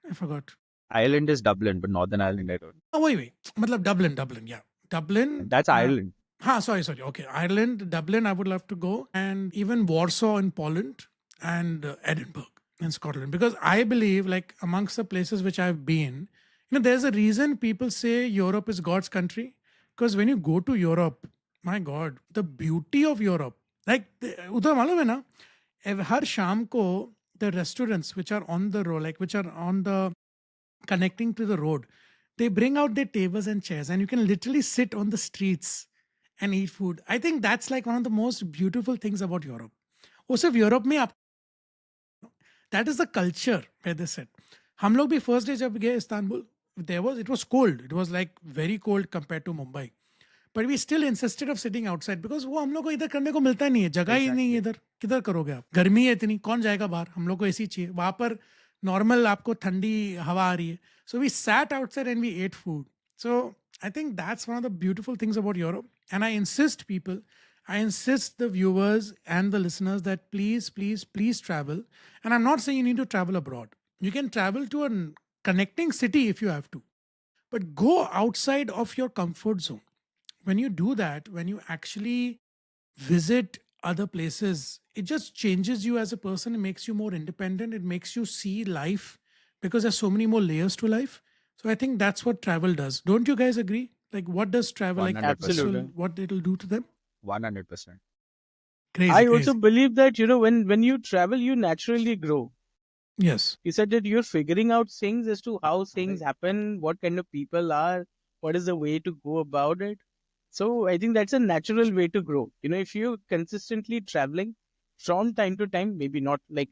Speaker 1: I forgot.
Speaker 2: Ireland is Dublin, but Northern Ireland, I don't.
Speaker 1: Oh, wait. Matlab Dublin. Yeah. Dublin.
Speaker 2: That's Ireland.
Speaker 1: Sorry. Okay. Ireland, Dublin, I would love to go. And even Warsaw in Poland, and Edinburgh in Scotland. Because I believe, like, amongst the places which I've been, there's a reason people say Europe is God's country. Because when you go to Europe, my God, the beauty of Europe, like, उधर मालूम है ना, हर शाम को the restaurants which are on the road, like which are on the connecting to the road, they bring out their tables and chairs, and you can literally sit on the streets and eat food. I think that's like one of the most beautiful things about Europe. वो सिर्फ Europe में आप, that is the culture where they sit. हम लोग भी first day जब गए Istanbul, it was cold. It was like very cold compared to Mumbai. But we still insisted of sitting outside because वो हम लोग को इधर करने को मिलता नहीं है, जगह ही नहीं है इधर, किधर करोगे आप? गर्मी है इतनी, कौन जाएगा बाहर? हम लोग को एसी चाहिए. वहाँ पर नॉर्मल आपको ठंडी हवा आ रही है. So we sat outside and we ate food. So I think that's one of the beautiful things about Europe. And I insist the viewers and the listeners that please travel. And I'm not saying you need to travel abroad. You can travel to a connecting city if you have to. But go outside of your comfort zone. When you do that, when you actually visit other places, it just changes you as a person. It makes you more independent. It makes you see life because there's so many more layers to life. So I think that's what travel does. Don't you guys agree? Like, what does travel, like, this
Speaker 2: 100%.
Speaker 1: will,
Speaker 3: Absolutely.
Speaker 1: what it'll do to them?
Speaker 2: 100%.
Speaker 1: Crazy,
Speaker 3: I also
Speaker 1: crazy.
Speaker 3: believe that, when you travel, you naturally grow.
Speaker 1: Yes.
Speaker 3: You said that you're figuring out things as to how things happen, what kind of people are, what is the way to go about it. So I think that's a natural way to grow. If you're consistently traveling from time to time, maybe not like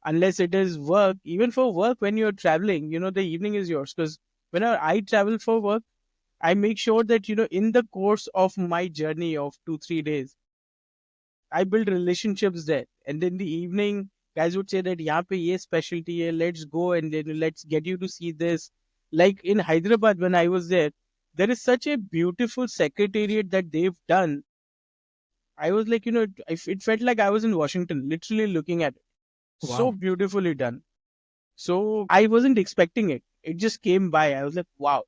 Speaker 3: unless it is work, even for work, when you're traveling, the evening is yours. Because whenever I travel for work, I make sure that, in the course of my journey of 2, 3 days, I build relationships there. And then the evening, guys would say that यहाँ पे ये specialty hai, let's go and then let's get you to see this. Like in Hyderabad when I was there is such a beautiful secretariat that they've done. I was like, it felt like I was in Washington, literally looking at it. So
Speaker 1: Wow.
Speaker 3: beautifully done. So I wasn't expecting it. It just came by. I was like, wow,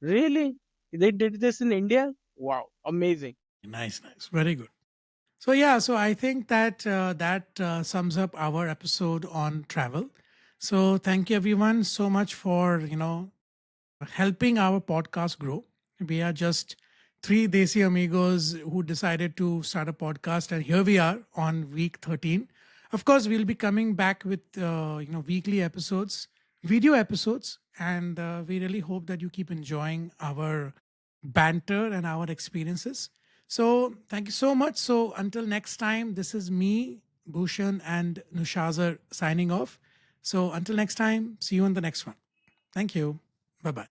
Speaker 3: really? They did this in India? Wow, amazing.
Speaker 1: Nice, nice. Very good. So yeah, so I think that sums up our episode on travel. So thank you everyone so much for helping our podcast grow. We are just three Desi amigos who decided to start a podcast, and here we are on week 13. Of course, we'll be coming back with weekly episodes, video episodes, and we really hope that you keep enjoying our banter and our experiences. So thank you so much. So until next time, this is me, Bhushan, and Nushazar signing off. So until next time, see you on the next one. Thank you. Bye bye.